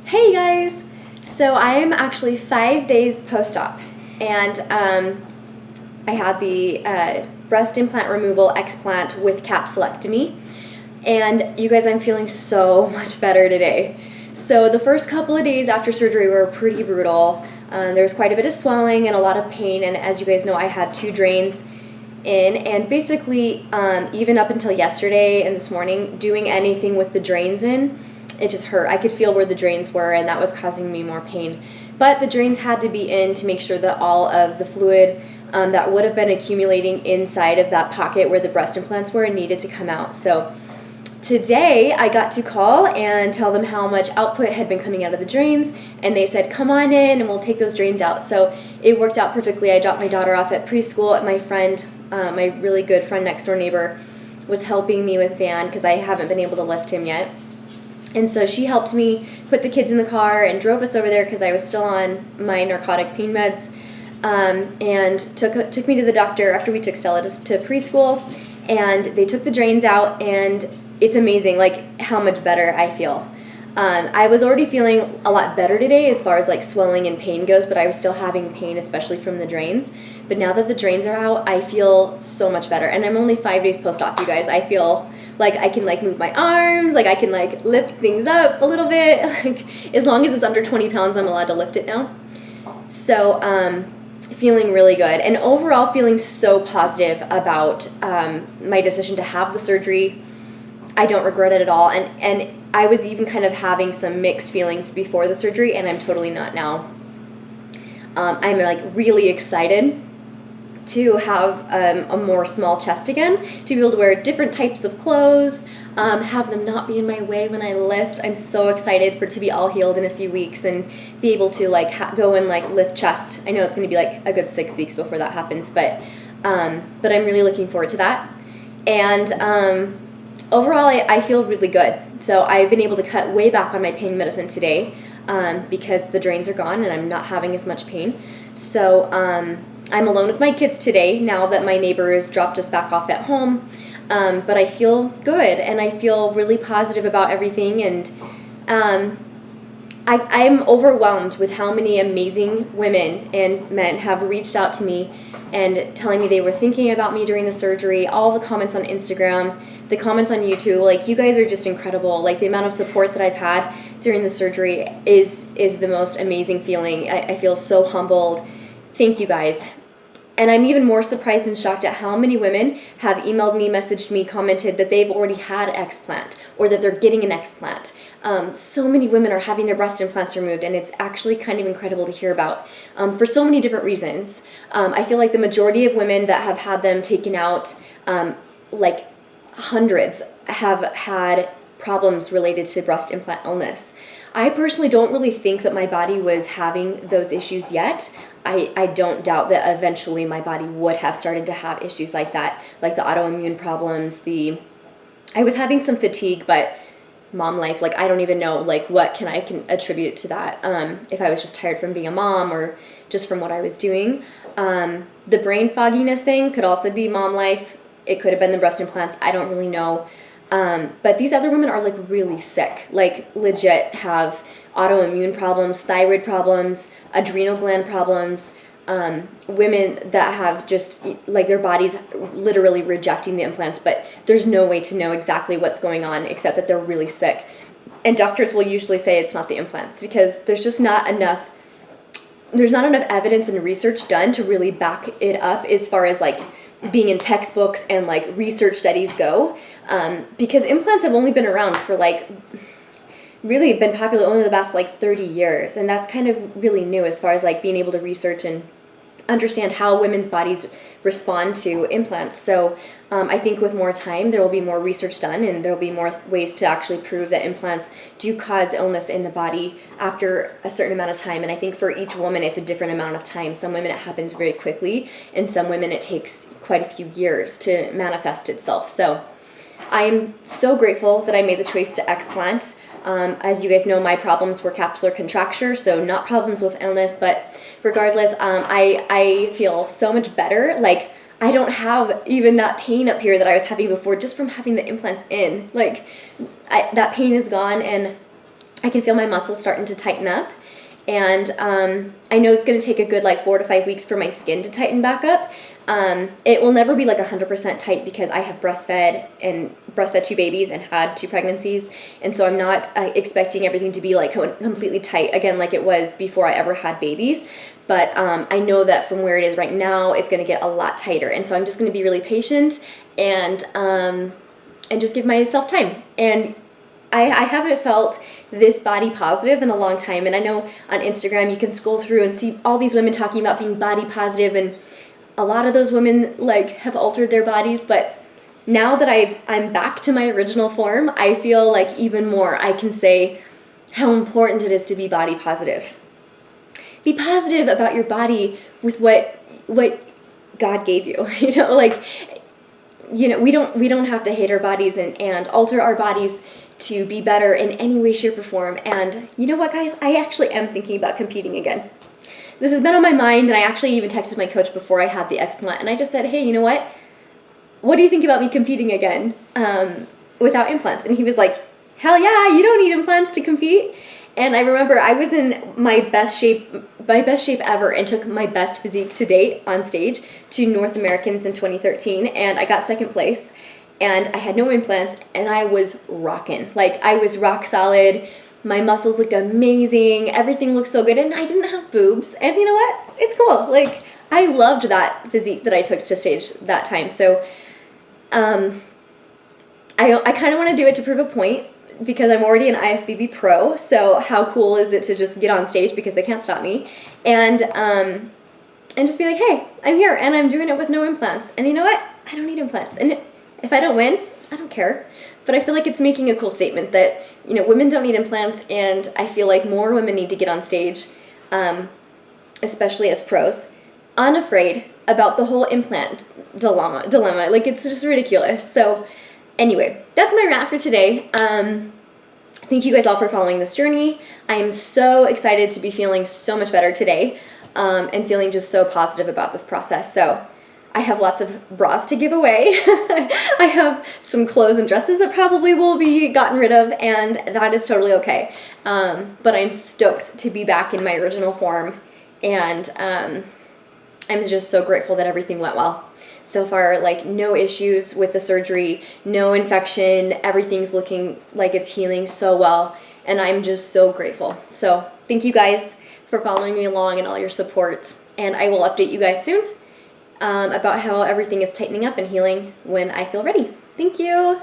Hey guys! So I am actually 5 days post-op, and I had the breast implant removal explant with capsulectomy, and you guys, I'm feeling so much better today. So the first couple of days after surgery were pretty brutal. There was quite a bit of swelling and a lot of pain, and as you guys know, I had 2 drains in, and basically even up until yesterday and this morning, doing anything with the drains in, it just hurt. I could feel where the drains were, and that was causing me more pain. But the drains had to be in to make sure that all of the fluid that would have been accumulating inside of that pocket where the breast implants were needed to come out. So today I got to call and tell them how much output had been coming out of the drains, and they said, come on in and we'll take those drains out. So it worked out perfectly. I dropped my daughter off at preschool, and my friend, my really good friend next door neighbor, was helping me with Van because I haven't been able to lift him yet. And so she helped me put the kids in the car and drove us over there because I was still on my narcotic pain meds, and took me to the doctor after we took Stella to preschool, and they took the drains out, and it's amazing like how much better I feel. I was already feeling a lot better today as far as like swelling and pain goes, but I was still having pain, especially from the drains. But now that the drains are out, I feel so much better. And I'm only 5 days post-op, you guys. I feel like I can like move my arms, like I can like lift things up a little bit. Like as long as it's under 20 pounds, I'm allowed to lift it now. So feeling really good, and overall feeling so positive about my decision to have the surgery. I don't regret it at all, and I was even kind of having some mixed feelings before the surgery, and I'm totally not now. I'm like really excited to have a more small chest again, to be able to wear different types of clothes, have them not be in my way when I lift. I'm so excited for it to be all healed in a few weeks and be able to like go and like lift chest. I know it's going to be like a good 6 weeks before that happens, but I'm really looking forward to that. And overall, I feel really good. So I've been able to cut way back on my pain medicine today because the drains are gone and I'm not having as much pain. So I'm alone with my kids today now that my neighbors dropped us back off at home. But I feel good, and I feel really positive about everything. And I'm overwhelmed with how many amazing women and men have reached out to me and telling me they were thinking about me during the surgery. All the comments on Instagram, the comments on YouTube, like you guys are just incredible. Like the amount of support that I've had during the surgery is the most amazing feeling. I feel so humbled. Thank you guys. And I'm even more surprised and shocked at how many women have emailed me, messaged me, commented that they've already had explant or that they're getting an explant. So many women are having their breast implants removed, and it's actually kind of incredible to hear about for so many different reasons. I feel like the majority of women that have had them taken out, like hundreds, have had problems related to breast implant illness. I personally don't really think that my body was having those issues yet. I don't doubt that eventually my body would have started to have issues like that, like the autoimmune problems, I was having some fatigue, but mom life, like I don't even know like what I can attribute to that, if I was just tired from being a mom or just from what I was doing. The brain fogginess thing could also be mom life. It could have been the breast implants. I don't really know. But these other women are like really sick, like legit have autoimmune problems, thyroid problems, adrenal gland problems, women that have just like their bodies literally rejecting the implants, but there's no way to know exactly what's going on except that they're really sick. And doctors will usually say it's not the implants because there's just not enough evidence and research done to really back it up as far as like being in textbooks and like research studies go, because implants have only been around for like really been popular only the past like 30 years, and that's kind of really new as far as like being able to research and understand how women's bodies respond to implants. So I think with more time there will be more research done, and there will be more ways to actually prove that implants do cause illness in the body after a certain amount of time. And I think for each woman it's a different amount of time. Some women it happens very quickly, and some women it takes quite a few years to manifest itself. So I'm so grateful that I made the choice to explant. As you guys know, my problems were capsular contracture, so not problems with illness, but regardless, I feel so much better. Like I don't have even that pain up here that I was having before just from having the implants in. Like that pain is gone, and I can feel my muscles starting to tighten up. And I know it's going to take a good like 4 to 5 weeks for my skin to tighten back up. It will never be like 100% tight because I have breastfed 2 babies and had 2 pregnancies. And so I'm not expecting everything to be like completely tight again like it was before I ever had babies. But I know that from where it is right now, it's going to get a lot tighter. And so I'm just going to be really patient and just give myself time. And I haven't felt this body positive in a long time. And I know on Instagram you can scroll through and see all these women talking about being body positive, and a lot of those women like have altered their bodies. But now that I'm back to my original form, I feel like even more I can say how important it is to be body positive. Be positive about your body with what God gave you. You know, like, you know, we don't have to hate our bodies and alter our bodies to be better in any way, shape, or form. And you know what, guys? I actually am thinking about competing again. This has been on my mind, and I actually even texted my coach before I had the explant, and I just said, hey, you know what? What do you think about me competing again without implants? And he was like, hell yeah, you don't need implants to compete. And I remember I was in my best shape ever, and took my best physique to date on stage to North Americans in 2013, and I got 2nd place. And I had no implants, and I was rocking. Like, I was rock solid. My muscles looked amazing. Everything looked so good, and I didn't have boobs. And you know what? It's cool. Like, I loved that physique that I took to stage that time. So, I kind of want to do it to prove a point because I'm already an IFBB pro. So, how cool is it to just get on stage because they can't stop me, and just be like, hey, I'm here, and I'm doing it with no implants. And you know what? I don't need implants. And if I don't win, I don't care. But I feel like it's making a cool statement that, you know, women don't need implants, and I feel like more women need to get on stage, especially as pros, unafraid about the whole implant dilemma. Like, it's just ridiculous. So anyway, that's my wrap for today. Thank you guys all for following this journey. I am so excited to be feeling so much better today, and feeling just so positive about this process. So I have lots of bras to give away. I have some clothes and dresses that probably will be gotten rid of, and that is totally okay. But I'm stoked to be back in my original form, and I'm just so grateful that everything went well. So far, like, no issues with the surgery, no infection, everything's looking like it's healing so well, and I'm just so grateful. So thank you guys for following me along and all your support, and I will update you guys soon about how everything is tightening up and healing when I feel ready. Thank you.